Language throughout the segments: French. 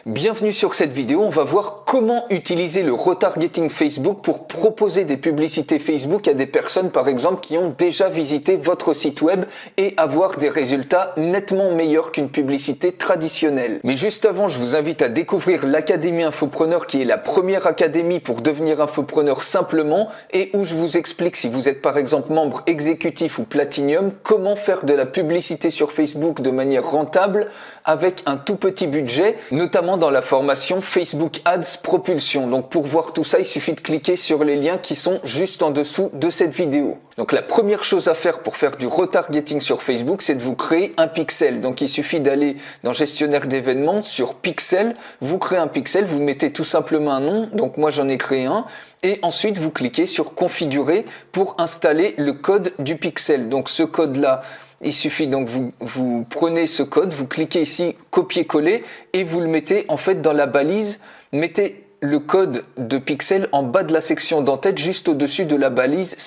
Bienvenue sur cette vidéo, on va voir comment utiliser le retargeting Facebook pour proposer des publicités Facebook à des personnes par exemple qui ont déjà visité votre site web et avoir des résultats nettement meilleurs qu'une publicité traditionnelle. Mais juste avant, je vous invite à découvrir l'Académie Infopreneur qui est la première académie pour devenir infopreneur simplement et où je vous explique, si vous êtes par exemple membre exécutif ou Platinum, comment faire de la publicité sur Facebook de manière rentable avec un tout petit budget, notamment dans la formation Facebook Ads Propulsion. Donc pour voir tout ça, il suffit de cliquer sur les liens qui sont juste en dessous de cette vidéo. Donc la première chose à faire pour faire du retargeting sur Facebook, c'est de vous créer un pixel. Donc il suffit d'aller dans gestionnaire d'événements, sur pixel, vous créez un pixel, vous mettez tout simplement un nom, donc moi j'en ai créé un, et ensuite vous cliquez sur configurer pour installer le code du pixel. Donc ce code-là, il suffit donc vous prenez ce code, vous cliquez ici copier-coller et vous le mettez en fait dans la balise, mettez le code de pixel en bas de la section d'entête, juste au-dessus de la balise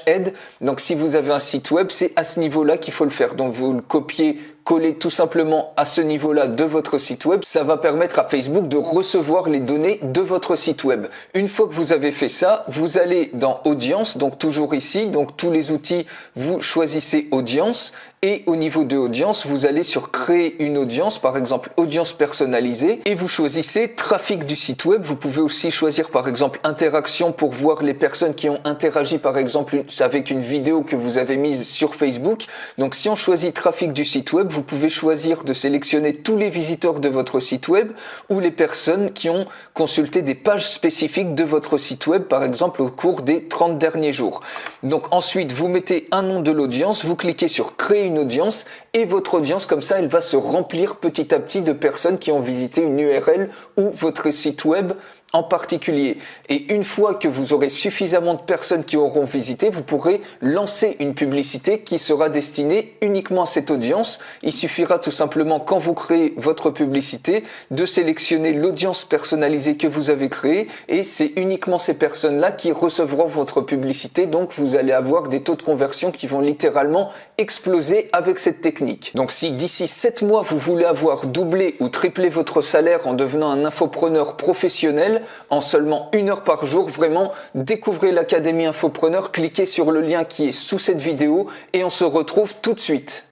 /head. Donc si vous avez un site web, c'est à ce niveau-là qu'il faut le faire. Donc vous le copiez, collez tout simplement à ce niveau-là de votre site web. Ça va permettre à Facebook de recevoir les données de votre site web. Une fois que vous avez fait ça, vous allez dans Audience, donc toujours ici, donc tous les outils, vous choisissez Audience. Et au niveau de audience, vous allez sur créer une audience, par exemple audience personnalisée, et vous choisissez trafic du site web. Vous pouvez aussi choisir par exemple interaction pour voir les personnes qui ont interagi par exemple avec une vidéo que vous avez mise sur Facebook. Donc si on choisit trafic du site web, vous pouvez choisir de sélectionner tous les visiteurs de votre site web ou les personnes qui ont consulté des pages spécifiques de votre site web, par exemple au cours des 30 derniers jours. Donc ensuite, vous mettez un nom de l'audience, vous cliquez sur créer une audience et votre audience comme ça elle va se remplir petit à petit de personnes qui ont visité une URL ou votre site web en particulier. Et une fois que vous aurez suffisamment de personnes qui auront visité, vous pourrez lancer une publicité qui sera destinée uniquement à cette audience. Il suffira tout simplement, quand vous créez votre publicité, de sélectionner l'audience personnalisée que vous avez créée et c'est uniquement ces personnes-là qui recevront votre publicité. Donc vous allez avoir des taux de conversion qui vont littéralement exploser avec cette technique. Donc si d'ici 7 mois vous voulez avoir doublé ou triplé votre salaire en devenant un infopreneur professionnel, en seulement 1 heure par jour, vraiment découvrez l'Académie Infopreneur, cliquez sur le lien qui est sous cette vidéo et on se retrouve tout de suite.